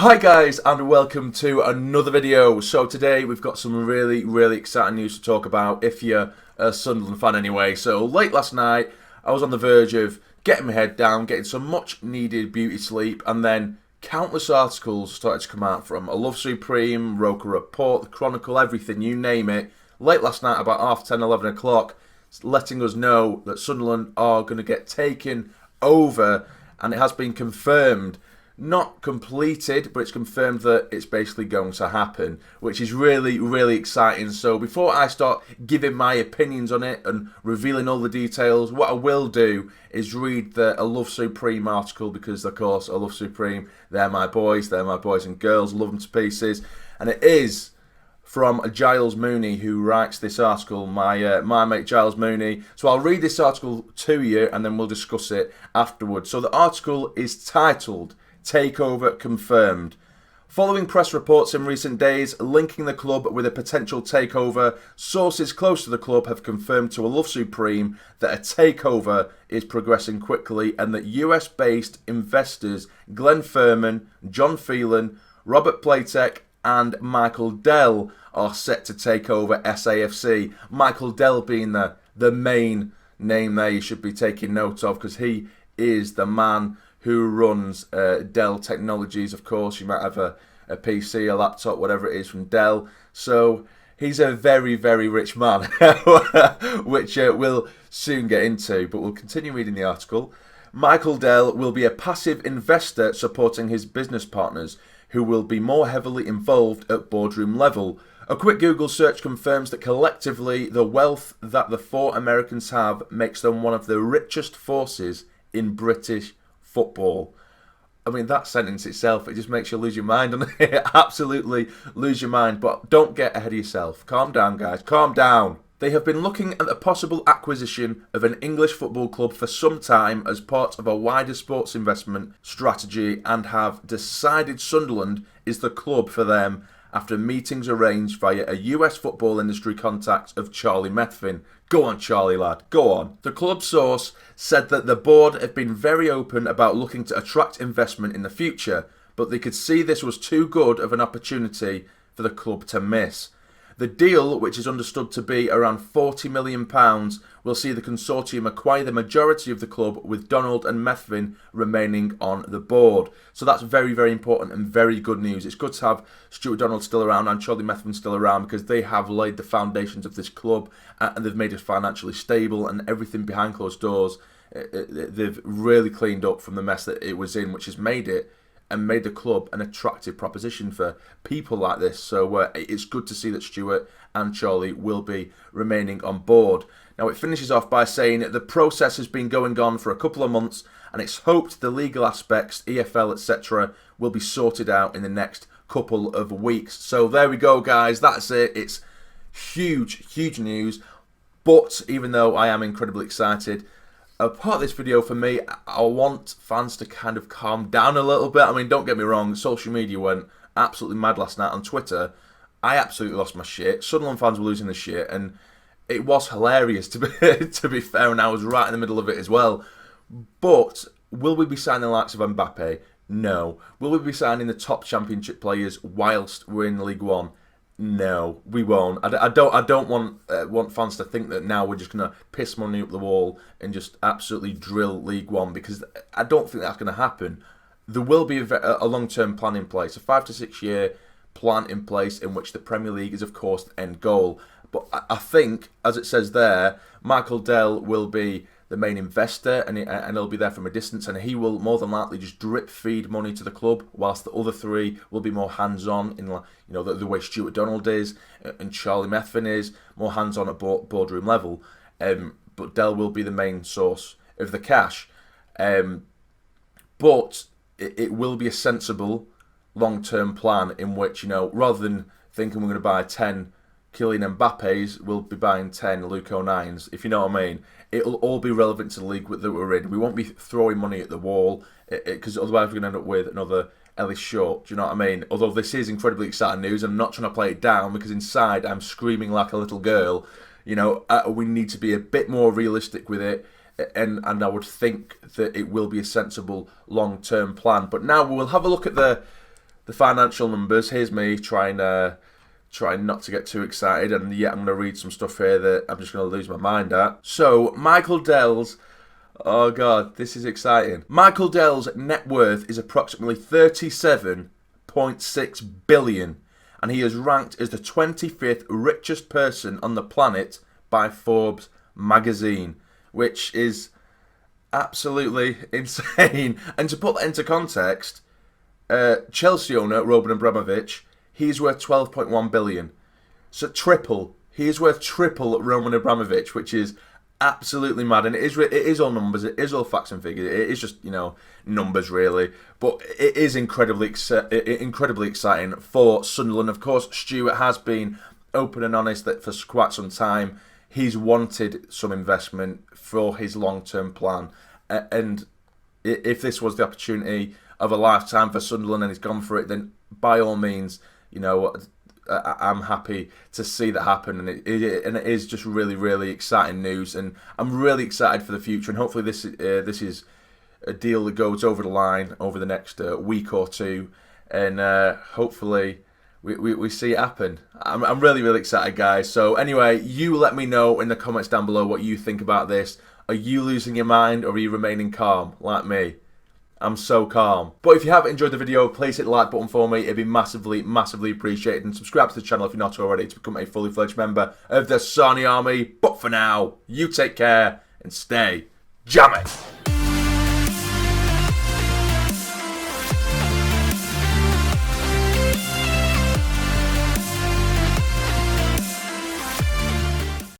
Hi guys and welcome to another video. So today we've got some really exciting news to talk about if you're a Sunderland fan anyway. So late last night I was on the verge of getting my head down, getting some much needed beauty sleep, and then countless articles started to come out from A Love Supreme, Roker Report, The Chronicle, everything, you name it. Late last night about 10:30, 11 o'clock, letting us know that Sunderland are going to get taken over, and it has been confirmed. Not completed, but it's confirmed that it's basically going to happen, which is really exciting. So before I start giving my opinions on it and revealing all the details, what I will do is read the A Love Supreme article, because of course A Love Supreme, they're my boys and girls, love them to pieces. And it is from Giles Mooney who writes this article, my mate Giles Mooney. So I'll read this article to you and then we'll discuss it afterwards. So the article is titled Takeover Confirmed. Following press reports in recent days linking the club with a potential takeover, sources close to the club have confirmed to A Love Supreme that a takeover is progressing quickly and that US-based investors Glenn Furman, John Phelan, Robert Platek and Michael Dell are set to take over SAFC. Michael Dell being the main name there you should be taking note of, because he is the man who runs Dell Technologies. Of course, you might have a PC, a laptop, whatever it is from Dell. So he's a very rich man, which we'll soon get into, but we'll continue reading the article. Michael Dell will be a passive investor supporting his business partners, who will be more heavily involved at boardroom level. A quick Google search confirms that collectively the wealth that the four Americans have makes them one of the richest forces in British football. I mean, that sentence itself, it just makes you lose your mind, doesn't it? Absolutely lose your mind. But don't get ahead of yourself. Calm down, guys. Calm down. They have been looking at the possible acquisition of an English football club for some time as part of a wider sports investment strategy, and have decided Sunderland is the club for them after meetings arranged via a US football industry contact of Charlie Methvin. Go on, Charlie, lad. Go on. The club source said that the board have been very open about looking to attract investment in the future, but they could see this was too good of an opportunity for the club to miss. The deal, which is understood to be around £40 million, will see the consortium acquire the majority of the club, with Donald and Methvin remaining on the board. So that's very important and very good news. It's good to have Stuart Donald still around and Charlie Methvin still around, because they have laid the foundations of this club and they've made it financially stable, and everything behind closed doors, they've really cleaned up from the mess that it was in, which has made it and made the club an attractive proposition for people like this. So it's good to see that Stuart and Charlie will be remaining on board. Now it finishes off by saying the process has been going on for a couple of months, and it's hoped the legal aspects, EFL, etc., will be sorted out in the next couple of weeks. So there we go, guys. That's it. It's huge news. But even though I am incredibly excited, a part of this video for me, I want fans to kind of calm down a little bit. I mean, don't get me wrong, social media went absolutely mad last night on Twitter. I absolutely lost my shit. Sunderland fans were losing the shit, and it was hilarious to be fair, and I was right in the middle of it as well. But will we be signing the likes of Mbappe? No. Will we be signing the top championship players whilst we're in League One? No, we won't. I don't want fans to think that now we're just going to piss money up the wall and just absolutely drill League One, because I don't think that's going to happen. There will be a long-term plan in place, a 5 to 6 year plan in place, in which the Premier League is, of course, the end goal. But I think, as it says there, Michael Dell will be the main investor, and he'll be there from a distance, and he will more than likely just drip feed money to the club, whilst the other three will be more hands-on in, the way Stuart Donald is and Charlie Methvin is, more hands-on at boardroom level. But Dell will be the main source of the cash. But it will be a sensible long-term plan in which, rather than thinking we're going to buy 10 Kylian Mbappes, we'll be buying 10 Luke O'Niens, if you know what I mean. It'll all be relevant to the league that we're in. We won't be throwing money at the wall, because otherwise we're going to end up with another Ellis Short. Do you know what I mean? Although this is incredibly exciting news, I'm not trying to play it down, because inside I'm screaming like a little girl. We need to be a bit more realistic with it, and I would think that it will be a sensible long-term plan. But now we'll have a look at the the financial numbers. Here's me trying not to get too excited, and yet I'm going to read some stuff here that I'm just going to lose my mind at. So, Michael Dell's, oh God, this is exciting. Michael Dell's net worth is approximately 37.6 billion, and he is ranked as the 25th richest person on the planet by Forbes magazine, which is absolutely insane. And to put that into context, Chelsea owner Roman Abramovich, he's worth 12.1 billion. So triple. He is worth triple Roman Abramovich, which is absolutely mad. And it is all numbers. It is all facts and figures. It is just, numbers really. But it is incredibly exciting for Sunderland. Of course, Stuart has been open and honest that for quite some time he's wanted some investment for his long-term plan. And if this was the opportunity of a lifetime for Sunderland and he's gone for it, then by all means, I'm happy to see that happen, and it is just really, really exciting news, and I'm really excited for the future, and hopefully this is a deal that goes over the line over the next week or two, and hopefully we see it happen. I'm really, really excited, guys. So anyway, you let me know in the comments down below what you think about this. Are you losing your mind, or are you remaining calm like me? I'm so calm. But if you have enjoyed the video, please hit the like button for me. It'd be massively, massively appreciated. And subscribe to the channel if you're not already to become a fully fledged member of the Sarny Army. But for now, you take care and stay jamming.